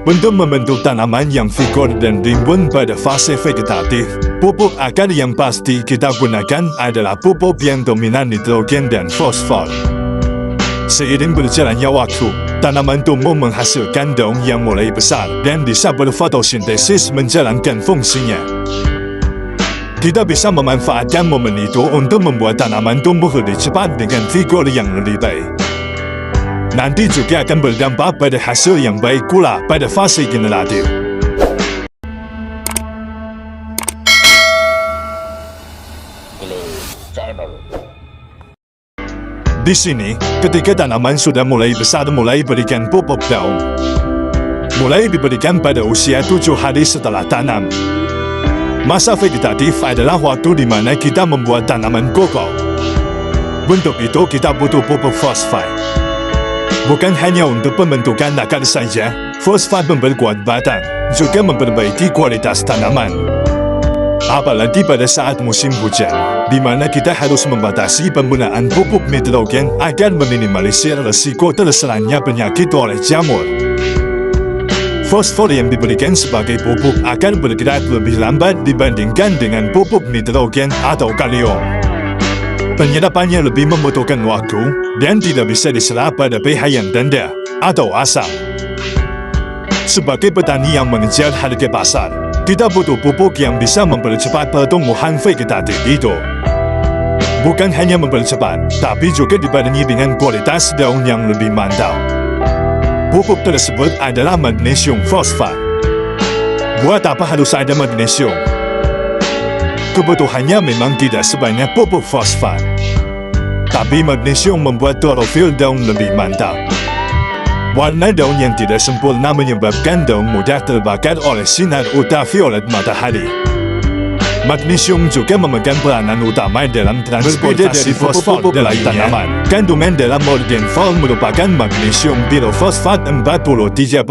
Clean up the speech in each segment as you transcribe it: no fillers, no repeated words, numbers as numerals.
Untuk membentuk tanaman yang figur dan rimbun pada fase vegetatif, pupuk akar yang pasti kita gunakan adalah pupuk yang dominan nitrogen dan fosfor. Seiring berjalannya waktu, tanaman tumbuh menghasilkan daun yang mulai besar dan bisa berfotosintesis menjalankan fungsinya. Kita bisa memanfaatkan momen itu untuk membuat tanaman tumbuh lebih cepat dengan figur yang lebih baik. Nanti juga akan berdampak pada hasil yang baik pula pada fase generatif. Di sini, ketika tanaman sudah mulai besar mulai berikan pupuk daun. Mulai diberikan pada usia 7 hari setelah tanam. Masa vegetatif adalah waktu di mana kita membuat tanaman kokoh. Untuk itu kita butuh pupuk fosfat. Bukan hanya untuk pembentukan akar saja, fosfat memperkuat batang, juga memperbaiki kualitas tanaman. Apalagi pada saat musim hujan, di mana kita harus membatasi penggunaan pupuk nitrogen agar meminimalisir risiko terserangnya penyakit oleh jamur. Fosfor yang diberikan sebagai pupuk akan bergerak lebih lambat dibandingkan dengan pupuk nitrogen atau kalium. Penyerapannya lebih membutuhkan waktu dan tidak bisa diserap pada pH yang rendah atau asam. Sebagai petani yang mengejar harga pasar, kita butuh pupuk yang bisa mempercepat pertumbuhan vegetatif itu. Bukan hanya mempercepat, tapi juga dibarengi dengan kualitas daun yang lebih mantap. Pupuk tersebut adalah magnesium fosfat. Buat apa harus ada magnesium? Kebutuhannya memang tidak sebanyak pupuk fosfat. Tapi magnesium membuat klorofil daun lebih mantap. Warna daun yang tidak sempurna menyebabkan daun mudah terbakar oleh sinar ultraviolet matahari. Magnesium juga memegang peranan utama dalam transportasi fosfor dalam tanaman. Kandungan dalam organfol merupakan magnesium pirofosfat 43%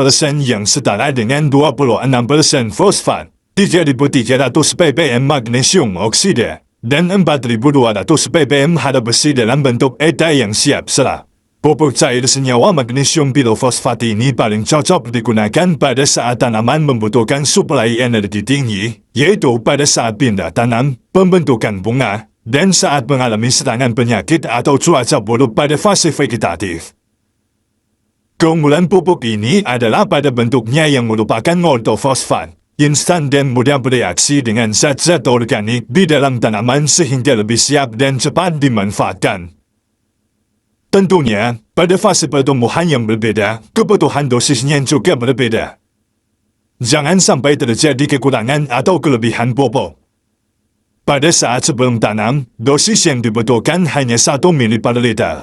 yang setara dengan 26% fosfat. 3.300 ppm magnesium oksida, dan 4.200 ppm hara besi dalam bentuk eta yang siap serap. Pupuk cair senyawa magnesium pirofosfat ini paling cocok digunakan pada saat tanaman membutuhkan suplai energi tinggi, yaitu pada saat pindah tanam, pembentukan bunga, dan saat mengalami serangan penyakit atau cuaca buruk pada fase vegetatif. Keunggulan pupuk ini adalah pada bentuknya yang merupakan ortofosfat, instan dan mudah bereaksi dengan zat-zat organik di dalam tanaman sehingga lebih siap dan cepat dimanfaatkan. Tentunya, pada fase pertumbuhan yang berbeda, kebutuhan dosisnya juga berbeda. Jangan sampai terjadi kekurangan atau kelebihan pupuk. Pada saat sebelum tanam, dosis yang dibutuhkan hanya 1 ml per liter.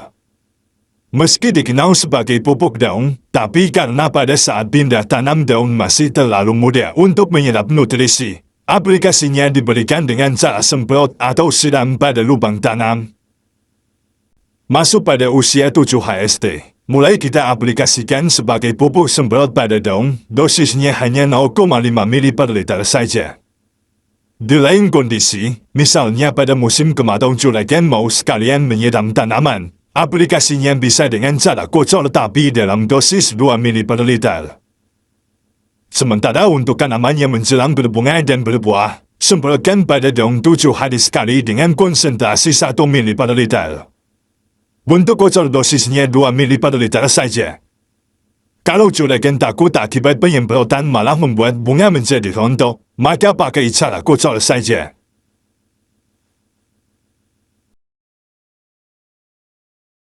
Meski dikenal sebagai pupuk daun, tapi karena pada saat pindah tanam daun masih terlalu muda untuk menyerap nutrisi, aplikasinya diberikan dengan cara semprot atau siram pada lubang tanam. Masuk pada usia 7 HST, mulai kita aplikasikan sebagai pupuk semprot pada daun, dosisnya hanya 0,5 ml per liter saja. Di lain kondisi, misalnya pada musim kemarau juragan mau sekalian menyiram tanaman, aplikasinya bisa dengan cara kocor tapi dalam dosis 2 ml per liter. Sementara untuk tanaman yang menjelang berbunga dan berbuah, semprotkan pada daun 7 hari sekali dengan konsentrasi 1 ml per liter. Untuk kocor dosisnya 2 ml per liter saja. Kalau juragan takut akibat penyemprotan malah membuat bunga menjadi rontok, maka pakai cara kocor saja.